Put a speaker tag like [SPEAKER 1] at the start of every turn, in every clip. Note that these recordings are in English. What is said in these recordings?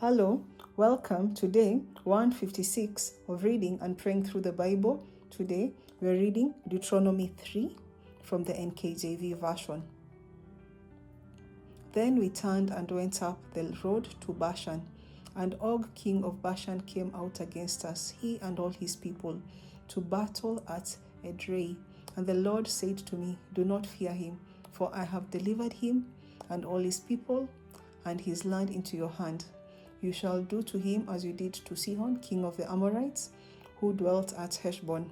[SPEAKER 1] Hello, welcome. Today, 156 of Reading and Praying Through the Bible. Today, we're reading Deuteronomy 3 from the NKJV version. Then we turned and went up the road to Bashan, and Og, king of Bashan, came out against us, he and all his people, to battle at Edrei. And the Lord said to me, "Do not fear him, for I have delivered him and all his people and his land into your hand. You shall do to him as you did to Sihon, king of the Amorites, who dwelt at Heshbon."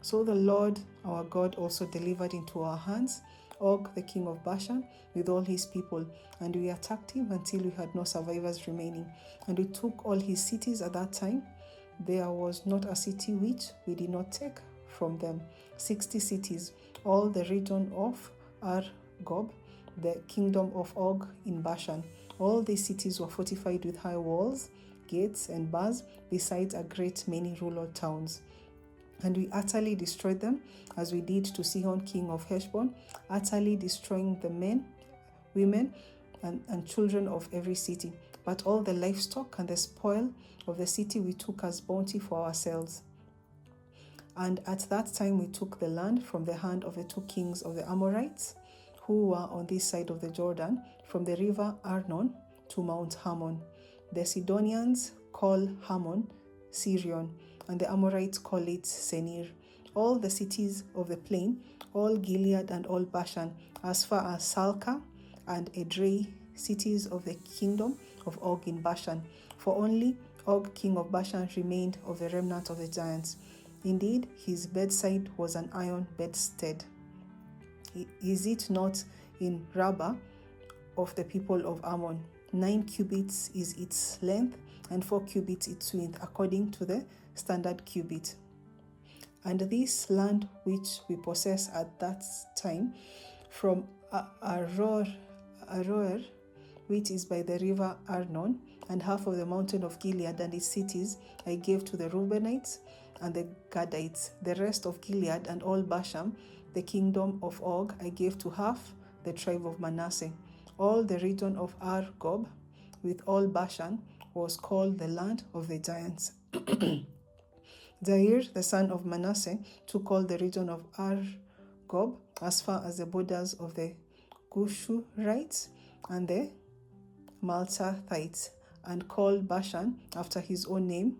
[SPEAKER 1] So the Lord our God also delivered into our hands Og, the king of Bashan, with all his people, and we attacked him until we had no survivors remaining. And we took all his cities at that time. There was not a city which we did not take from them. 60 cities, all the region of Argob, the kingdom of Og in Bashan. All these cities were fortified with high walls, gates, and bars, besides a great many rural towns. And we utterly destroyed them, as we did to Sihon, king of Heshbon, utterly destroying the men, women, and children of every city. But all the livestock and the spoil of the city we took as bounty for ourselves. And at that time we took the land from the hand of the two kings of the Amorites, who were on this side of the Jordan, from the river Arnon to Mount Hermon. The Sidonians call Hermon Sirion, and the Amorites call it Senir. All the cities of the plain, all Gilead and all Bashan, as far as Salca and Edrei, cities of the kingdom of Og in Bashan. For only Og, king of Bashan, remained of the remnant of the giants. Indeed, his bedside was an iron bedstead. Is it not in Rabbah of the people of Ammon? 9 cubits is its length, and 4 cubits its width, according to the standard cubit. And this land which we possess at that time, from Aroer, which is by the river Arnon, and half of the mountain of Gilead and its cities, I gave to the Reubenites and the Gadites. The rest of Gilead and all Bashan, the kingdom of Og, I gave to half the tribe of Manasseh. All the region of Argob, with all Bashan, was called the land of the giants. Jair, the son of Manasseh, took all the region of Argob as far as the borders of the Gushurites and the Maltathites, and called Bashan after his own name,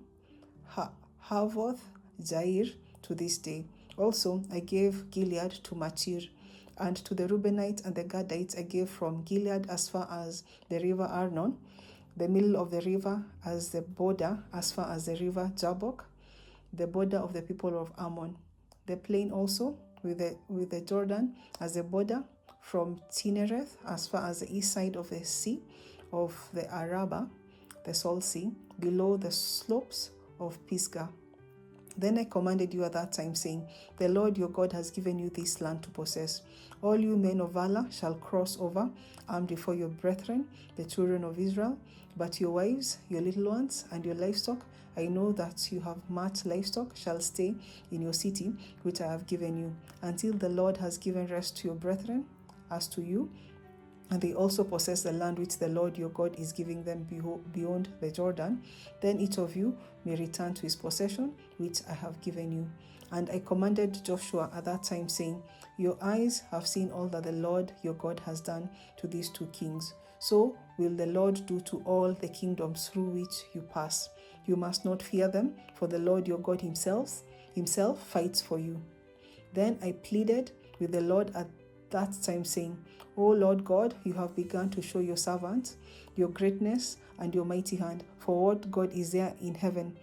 [SPEAKER 1] Havoth Jair, to this day. Also, I gave Gilead to Machir, and to the Reubenites and the Gadites I gave from Gilead as far as the river Arnon, the middle of the river as the border, as far as the river Jabbok, the border of the people of Ammon. The plain also, with the Jordan as the border, from Tinnereth as far as the east side of the sea of the Arabah, the Salt Sea, below the slopes of Pisgah. Then I commanded you at that time, saying, "The Lord your God has given you this land to possess. All you men of valor shall cross over, armed before your brethren, the children of Israel. But your wives, your little ones, and your livestock, I know that you have much livestock, shall stay in your city, which I have given you, until the Lord has given rest to your brethren as to you, and they also possess the land which the Lord your God is giving them beyond the Jordan. Then each of you may return to his possession, which I have given you." And I commanded Joshua at that time, saying, "Your eyes have seen all that the Lord your God has done to these two kings. So will the Lord do to all the kingdoms through which you pass. You must not fear them, for the Lord your God himself fights for you." Then I pleaded with the Lord at that time, saying, "O Lord God, you have begun to show your servant your greatness and your mighty hand. For what God is there in heaven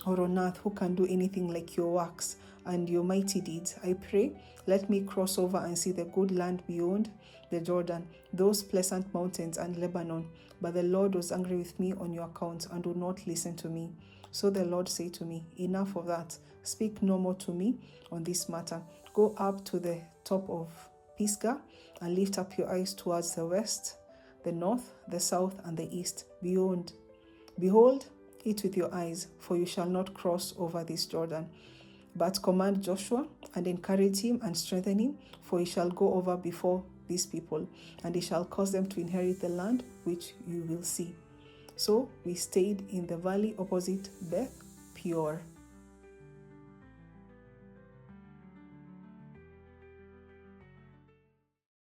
[SPEAKER 1] or on earth who can do anything like your works and your mighty deeds? I pray, let me cross over and see the good land beyond the Jordan, those pleasant mountains and Lebanon." But the Lord was angry with me on your account and would not listen to me. So the Lord said to me, "Enough of that. Speak no more to me on this matter. Go up to the top of Pisgah and lift up your eyes towards the west, the north, the south, and the east. Behold it with your eyes, for you shall not cross over this Jordan. But command Joshua and encourage him and strengthen him, for he shall go over before these people, and he shall cause them to inherit the land which you will see." So we stayed in the valley opposite Beth Peor.